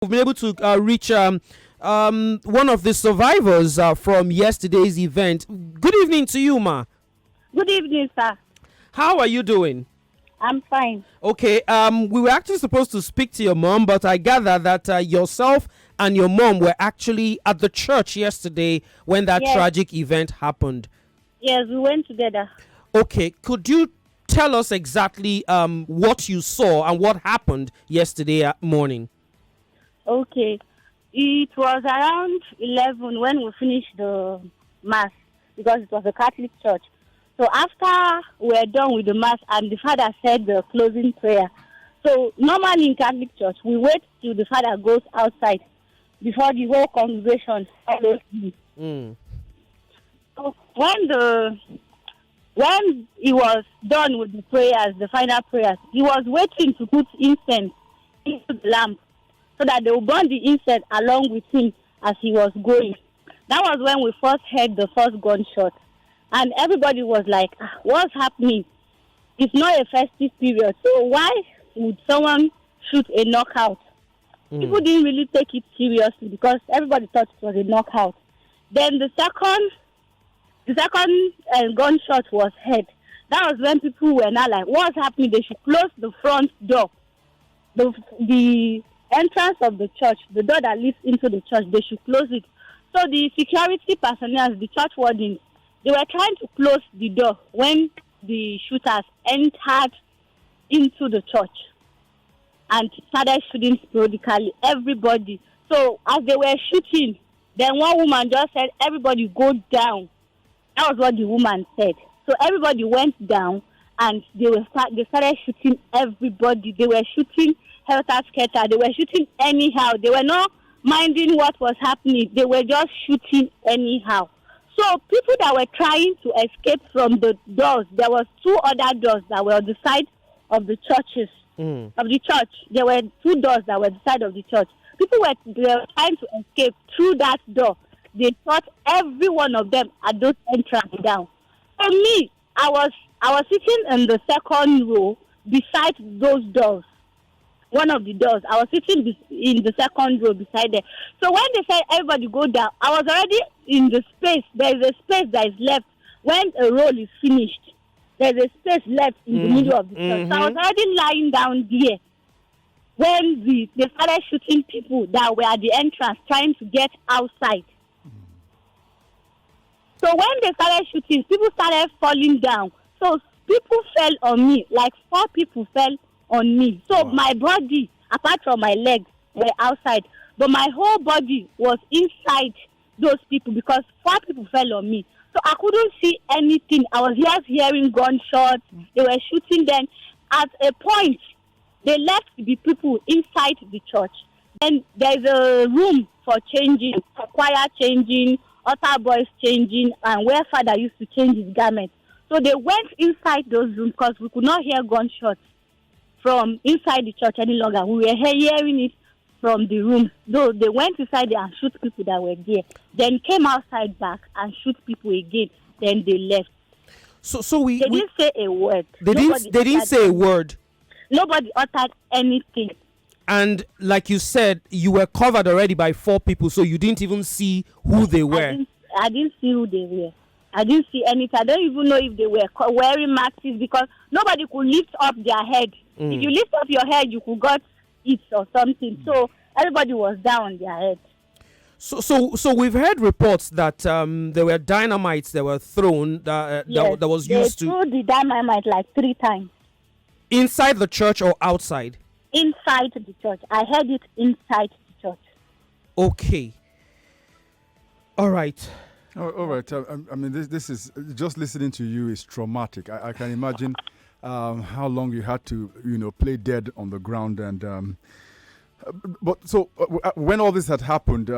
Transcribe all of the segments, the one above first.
We've been able to reach one of the survivors from yesterday's event. Good evening to you, ma. Good evening, sir. How are you doing? I'm fine. Okay, we were actually supposed to speak to your mom, but I gather that yourself and your mom were actually at the church yesterday when that Yes. tragic event happened. Yes, we went together. Okay, could you tell us exactly what you saw and what happened yesterday morning? Okay. It was around 11 when we finished the mass because it was a Catholic church. So after we were done with the mass and the father said the closing prayer. So normally in Catholic church, we wait till the father goes outside before the whole congregation follows him. So when he was done with the prayers, the final prayers, he was waiting to put incense into the lamp so that they would burn the incense along with him as he was going. That was when we first heard the first gunshot. And everybody was like, what's happening? It's not a festive period. So why would someone shoot a knockout? People didn't really take it seriously because everybody thought it was a knockout. Then the second gunshot was heard. That was when people were now like, what's happening? They should close the front door. The entrance of the church, the door that leads into the church, they should close it. So the security personnel, the church wardens, they were trying to close the door when the shooters entered into the church and started shooting sporadically everybody. So as they were shooting, then one woman just said, everybody go down. That was what the woman said. So everybody went down and they started shooting everybody. They were shooting helter-skelter. They were shooting anyhow. They were not minding what was happening. They were just shooting anyhow. So people that were trying to escape from the doors, there was two other doors that were on the side of the churches, of the church. There were two doors that were the side of the church. People were trying to escape through that door. They shot every one of them at those entrance down. For me, I was sitting in the second row beside those doors. One of the doors. I was sitting in the second row beside there. So when they said everybody go down, I was already in the space. There is a space that is left when a roll is finished. There is a space left in the middle of the church. So I was already lying down there when they started shooting people that were at the entrance trying to get outside. So when they started shooting, people started falling down. So people fell on me, like 4 people fell on me. So my body, apart from my legs, were outside. But my whole body was inside those people because 4 people fell on me. So I couldn't see anything. I was just hearing gunshots. They were shooting them. At a point, they left the people inside the church. Then there's a room for changing, for choir changing, altar boys changing, and where father used to change his garments. So they went inside those rooms because we could not hear gunshots from inside the church any longer. We were hearing it from the room. So they went inside there and shoot people that were there. Then came outside back and shoot people again. Then they left. So they didn't say a word. They didn't say a word. Nobody uttered anything. And like you said, you were covered already by 4 people, so you didn't even see who they were. I didn't see who they were. I didn't see anything. I don't even know if they were wearing masks because nobody could lift up their head. If you lift up your head, you could got it or something. So everybody was down on their head. So we've heard reports that there were dynamites that were thrown that was used to. They threw the dynamite like 3 times. Inside the church or outside? Inside the church. I heard it inside the church. Okay. All right. All right. I mean, this is just listening to you is traumatic. I can imagine how long you had to, play dead on the ground. And but so when all this had happened,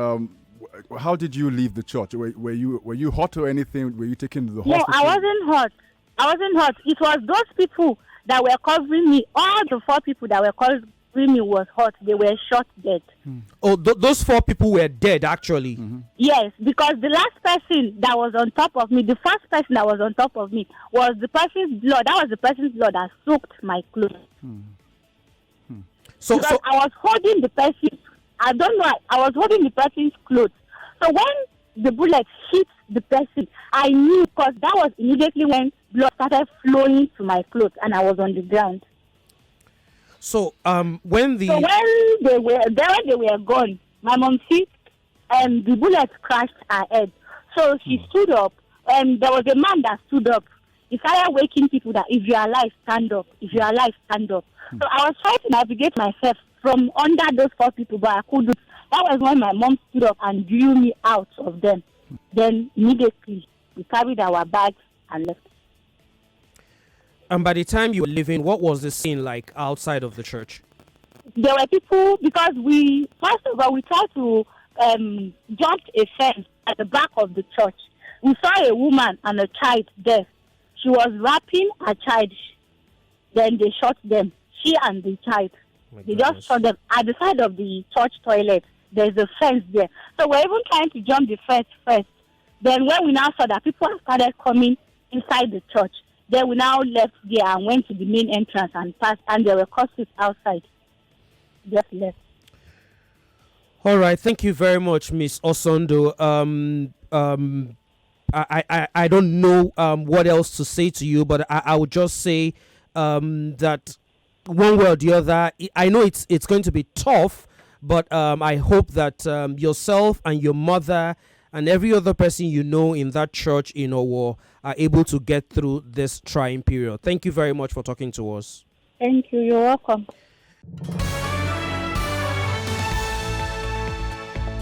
how did you leave the church? Were you hot or anything? Were you taken to the hospital? No, I wasn't hot. It was those people that were covering me. All the 4 people that were covering me was hot. They were shot dead. Oh, those 4 people were dead, actually. Yes, because the last person that was on top of me, the first person that was on top of me, was the person's blood. That was the person's blood that soaked my clothes. So I was holding the person I don't know. I was holding the person's clothes. So when the bullet hit the person, I knew, because that was immediately when blood started flowing to my clothes and I was on the ground. So when they were gone, my mom see the bullet crashed her head. So she stood up, and there was a man that stood up. He started waking people that if you are alive, stand up. If you are alive, stand up. So I was trying to navigate myself from under those 4 people, but I couldn't. That was when my mom stood up and drew me out of them. Then immediately we carried our bags and left. And by the time you were leaving, what was the scene like outside of the church? There were people, because first of all, we tried to jump a fence at the back of the church. We saw a woman and a child there. She was wrapping a child. Then they shot them, she and the child. They just shot them at the side of the church toilet. There's a fence there. So we're even trying to jump the fence first. Then when we now saw that people started coming inside the church, then we now left there and went to the main entrance and passed, and there were courses outside. Just left. All right, thank you very much, Miss Osondo. I don't know what else to say to you, but I would just say that one way or the other, I know it's going to be tough, but I hope that yourself and your mother and every other person you know in that church in Owo are able to get through this trying period. Thank you very much for talking to us. Thank you. You're welcome.